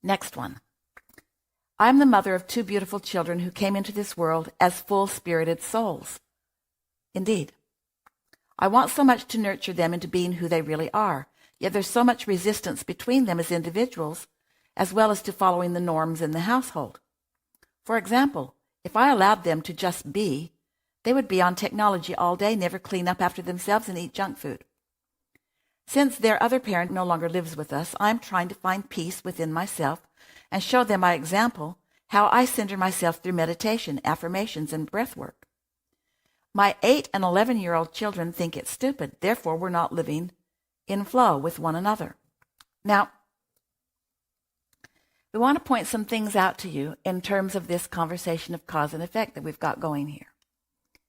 Next one. I am the mother of 2 beautiful children who came into this world as full-spirited souls. Indeed. I want so much to nurture them into being who they really are, yet there's so much resistance between them as individuals, as well as to following the norms in the household. For example, if I allowed them to just be, they would be on technology all day, never clean up after themselves, and eat junk food. Since their other parent no longer lives with us, I'm trying to find peace within myself and show them by example how I center myself through meditation, affirmations, and breath work. My 8 and 11-year-old children think it's stupid. Therefore, we're not living in flow with one another. Now, we want to point some things out to you in terms of this conversation of cause and effect that we've got going here.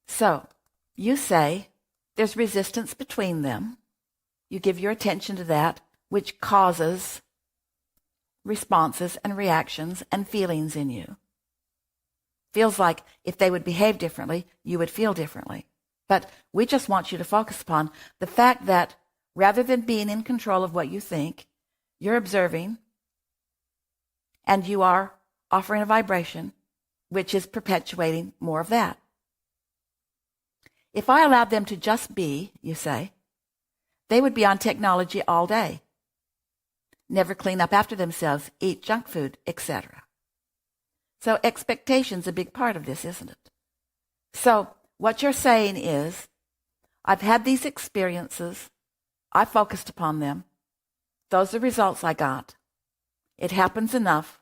So, you say there's resistance between them. You give your attention to that, which causes responses and reactions and feelings in you. Feels like if they would behave differently, you would feel differently. But we just want you to focus upon the fact that rather than being in control of what you think, you're observing and you are offering a vibration which is perpetuating more of that. If I allowed them to just be, you say, they would be on technology all day, never clean up after themselves, eat junk food, etc. So expectation's a big part of this, isn't it? So what you're saying is, I've had these experiences, I focused upon them, those are the results I got. It happens enough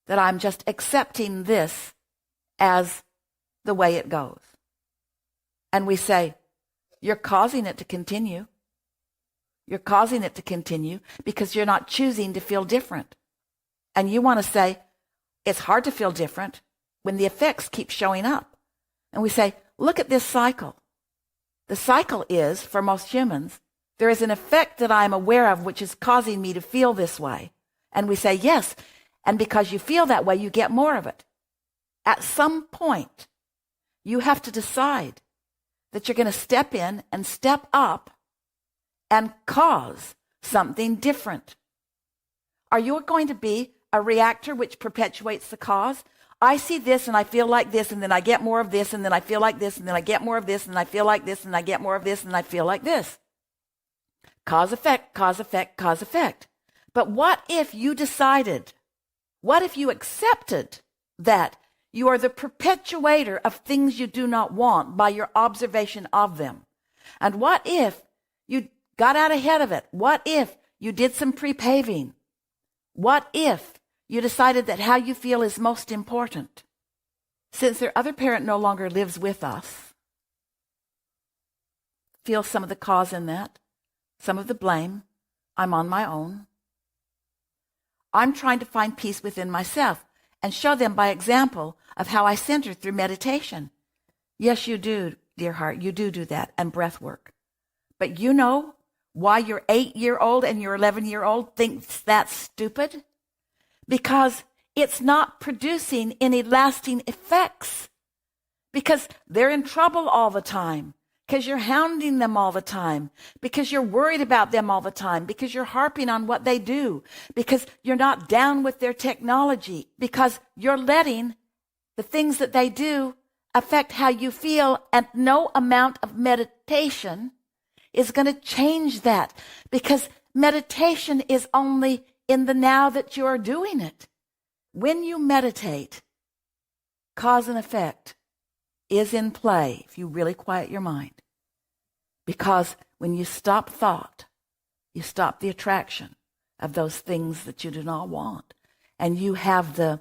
that I'm just accepting this as the way it goes. And we say, you're causing it to continue. You're causing it to continue because you're not choosing to feel different. And you want to say, it's hard to feel different when the effects keep showing up. And we say, look at this cycle. The cycle is, for most humans, there is an effect that I'm aware of which is causing me to feel this way. And we say, yes, and because you feel that way, you get more of it. At some point, you have to decide that you're going to step in and step up and cause something different. Are you going to be a reactor which perpetuates the cause? I see this and I feel like this, and then I get more of this, and then I feel like this, and then I get more of this, and I feel like this, and I get more of this, and I feel like this. Cause, effect, cause, effect, cause, effect. But what if you decided, what if you accepted that you are the perpetuator of things you do not want by your observation of them? And what if you got out ahead of it? What if you did some pre-paving? What if you decided that how you feel is most important? Since their other parent no longer lives with us, feel some of the cause in that, some of the blame. I'm on my own. I'm trying to find peace within myself and show them by example of how I center through meditation. Yes, you do, dear heart, you do that, and breath work. But you know why your 8-year-old and your 11-year-old thinks that's stupid? Because it's not producing any lasting effects. Because they're in trouble all the time. Because you're hounding them all the time. Because you're worried about them all the time. Because you're harping on what they do. Because you're not down with their technology. Because you're letting the things that they do affect how you feel, and no amount of meditation is going to change that, because meditation is only in the now that you are doing it. When you meditate, cause and effect is in play if you really quiet your mind. Because when you stop thought, you stop the attraction of those things that you do not want. And you have the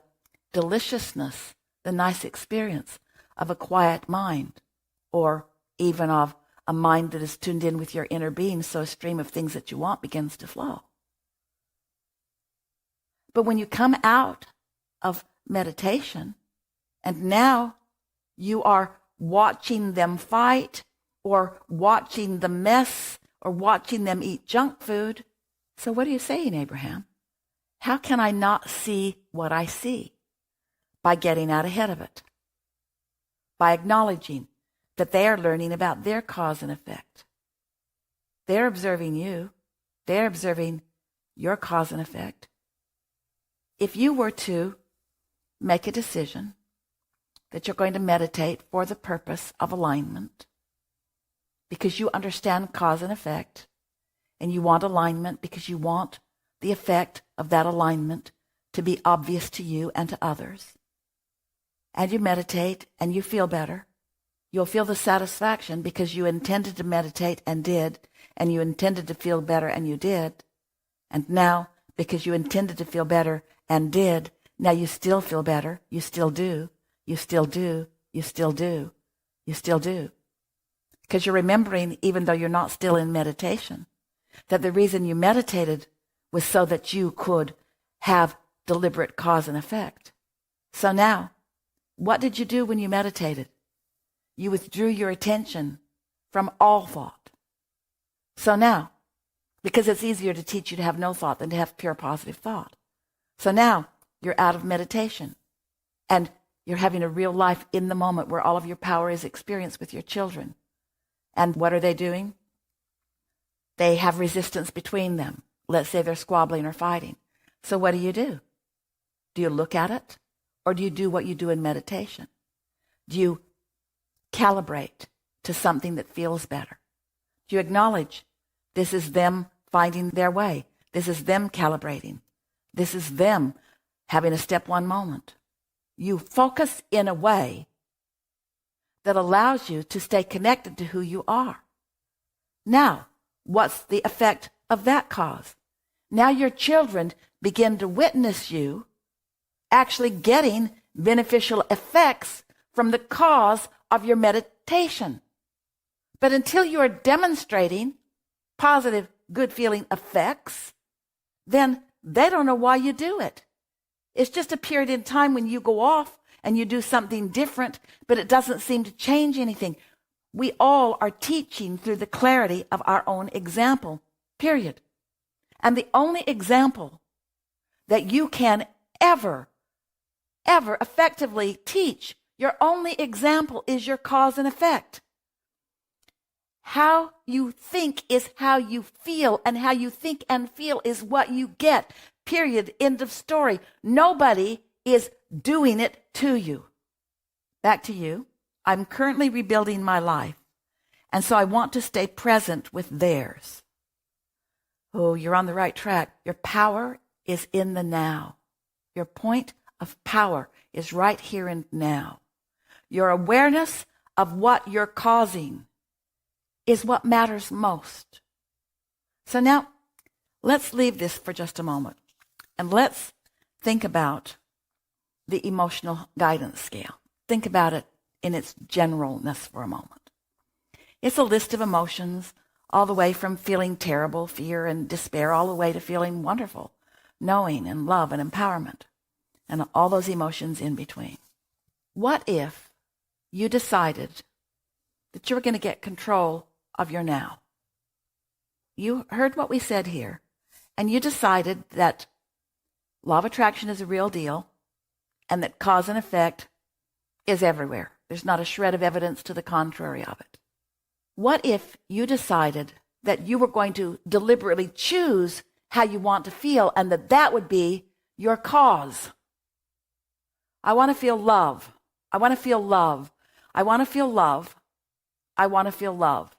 deliciousness, the nice experience of a quiet mind, or even of a mind that is tuned in with your inner being, so a stream of things that you want begins to flow. But when you come out of meditation, and now you are watching them fight, or watching the mess, or watching them eat junk food. So what are you saying, Abraham? How can I not see what I see? By getting out ahead of it. By acknowledging that they are learning about their cause and effect. They're observing you. They're observing your cause and effect. if you were to make a decision that you're going to meditate for the purpose of alignment, because you understand cause and effect, and you want alignment because you want the effect of that alignment to be obvious to you and to others, and you meditate and you feel better, you'll feel the satisfaction because you intended to meditate and did, and you intended to feel better and you did, and now because you intended to feel better and did, now you still feel better, you still do, you still do, you still do, you still do. Because you're remembering, even though you're not still in meditation, that the reason you meditated was so that you could have deliberate cause and effect. So now, what did you do when you meditated? You withdrew your attention from all thought. So now, because it's easier to teach you to have no thought than to have pure positive thought. So now, you're out of meditation. And you're having a real life in the moment where all of your power is experienced with your children. And what are they doing? They have resistance between them. Let's say they're squabbling or fighting. So what do? Do you look at it? Or do you do what you do in meditation? Do you calibrate to something that feels better? Do you acknowledge this is them finding their way? This is them calibrating. This is them having a step one moment. You focus in a way that allows you to stay connected to who you are. Now, what's the effect of that cause? Now your children begin to witness you actually getting beneficial effects from the cause of your meditation. But until you are demonstrating positive, good feeling effects, then they don't know why you do it. It's just a period in time when you go off and you do something different, but it doesn't seem to change anything. We all are teaching through the clarity of our own example, period. And the only example that you can ever effectively teach, your only example is your cause and effect. How you think is how you feel, and how you think and feel is what you get. Period. End of story. Nobody is doing it to you. Back to you. I'm currently rebuilding my life, and so I want to stay present with theirs. Oh, you're on the right track. Your power is in the now. Your point of power is right here and now. Your awareness of what you're causing is what matters most. So now, let's leave this for just a moment, and let's think about the emotional guidance scale. Think about it in its generalness for a moment. It's a list of emotions, all the way from feeling terrible, fear, and despair, all the way to feeling wonderful, knowing and love and empowerment, and all those emotions in between. What if you decided that you were going to get control of your now? You heard what we said here, and you decided that law of attraction is a real deal, and that cause and effect is everywhere. There's not a shred of evidence to the contrary of it. What if you decided that you were going to deliberately choose how you want to feel, and that would be your cause? I want to feel love. I want to feel love. I want to feel love. I want to feel love.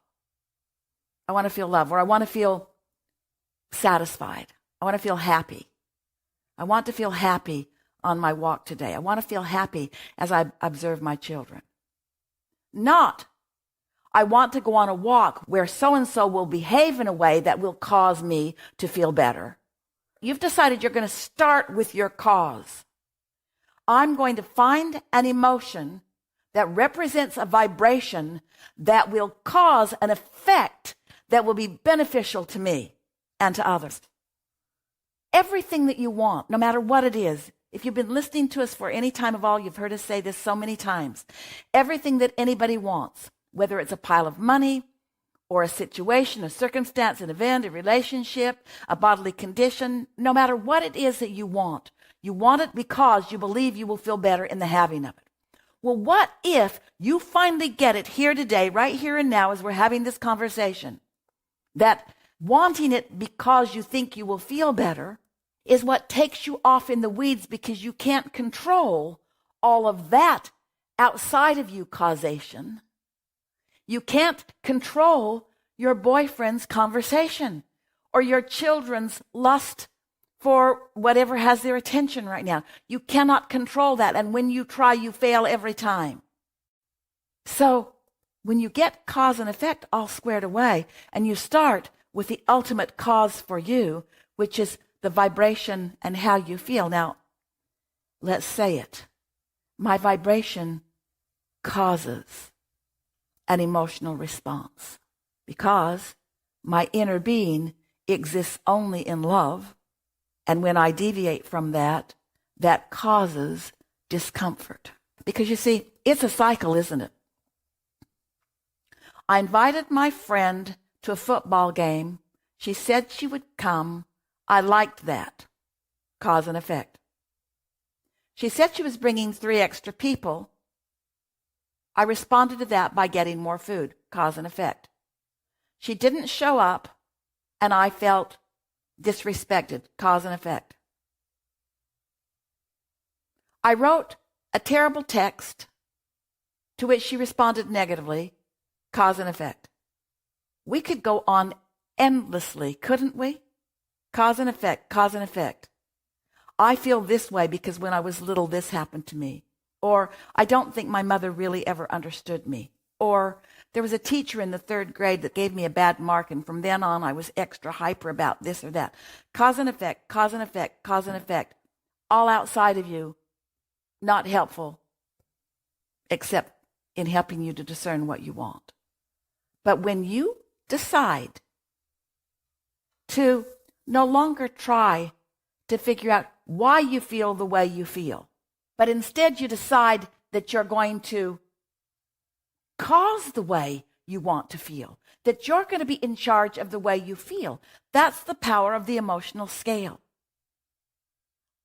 I want to feel love, or I want to feel satisfied. I want to feel happy. I want to feel happy on my walk today. I want to feel happy as I observe my children. Not, I want to go on a walk where so-and-so will behave in a way that will cause me to feel better. You've decided you're going to start with your cause. I'm going to find an emotion that represents a vibration that will cause an effect that will be beneficial to me and to others. Everything that you want, no matter what it is, if you've been listening to us for any time at all, you've heard us say this so many times. Everything that anybody wants, whether it's a pile of money or a situation, a circumstance, an event, a relationship, a bodily condition, no matter what it is that you want it because you believe you will feel better in the having of it. Well, what if you finally get it here today, right here and now, as we're having this conversation, that wanting it because you think you will feel better is what takes you off in the weeds because you can't control all of that outside of you causation. You can't control your boyfriend's conversation or your children's lust for whatever has their attention right now. You cannot control that. And when you try, you fail every time. So when you get cause and effect all squared away and you start with the ultimate cause for you, which is the vibration and how you feel. Now, let's say it. My vibration causes an emotional response because my inner being exists only in love. And when I deviate from that, that causes discomfort. Because you see, it's a cycle, isn't it? I invited my friend to a football game. She said she would come. I liked that. Cause and effect. She said she was bringing 3 extra people. I responded to that by getting more food. Cause and effect. She didn't show up, and I felt disrespected. Cause and effect. I wrote a terrible text to which she responded negatively. Cause and effect. We could go on endlessly, couldn't we? Cause and effect, cause and effect. I feel this way because when I was little, this happened to me. Or I don't think my mother really ever understood me. Or there was a teacher in the 3rd grade that gave me a bad mark, and from then on I was extra hyper about this or that. Cause and effect, cause and effect, cause and effect. All outside of you, not helpful, except in helping you to discern what you want. But when you decide to no longer try to figure out why you feel the way you feel, but instead you decide that you're going to cause the way you want to feel, that you're going to be in charge of the way you feel. That's the power of the emotional scale.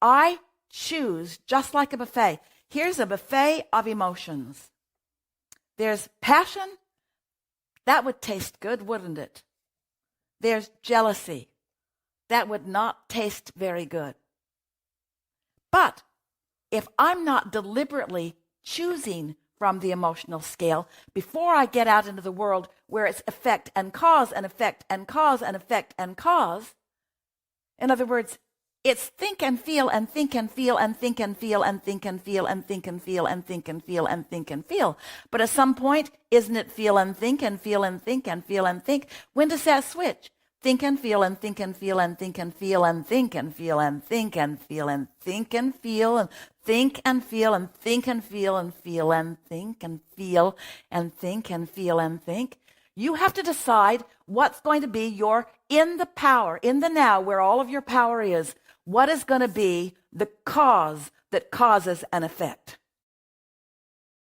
I choose, just like a buffet. Here's a buffet of emotions. There's passion. That would taste good, wouldn't it? There's jealousy. That would not taste very good. But if I'm not deliberately choosing from the emotional scale, before I get out into the world where it's effect and cause and effect and cause and effect and cause, in other words, it's think and feel and think and feel and think and feel and think and feel and think and feel and think and feel and think and feel. But at some point, isn't it feel and think and feel and think and feel and think? When does that switch? Think and feel and think and feel and think and feel and think and feel and think and feel and think and feel and think and feel and think and feel and feel and think and feel and think and feel and think. You have to decide what's going to be your in the power, in the now, where all of your power is. What is going to be the cause that causes an effect?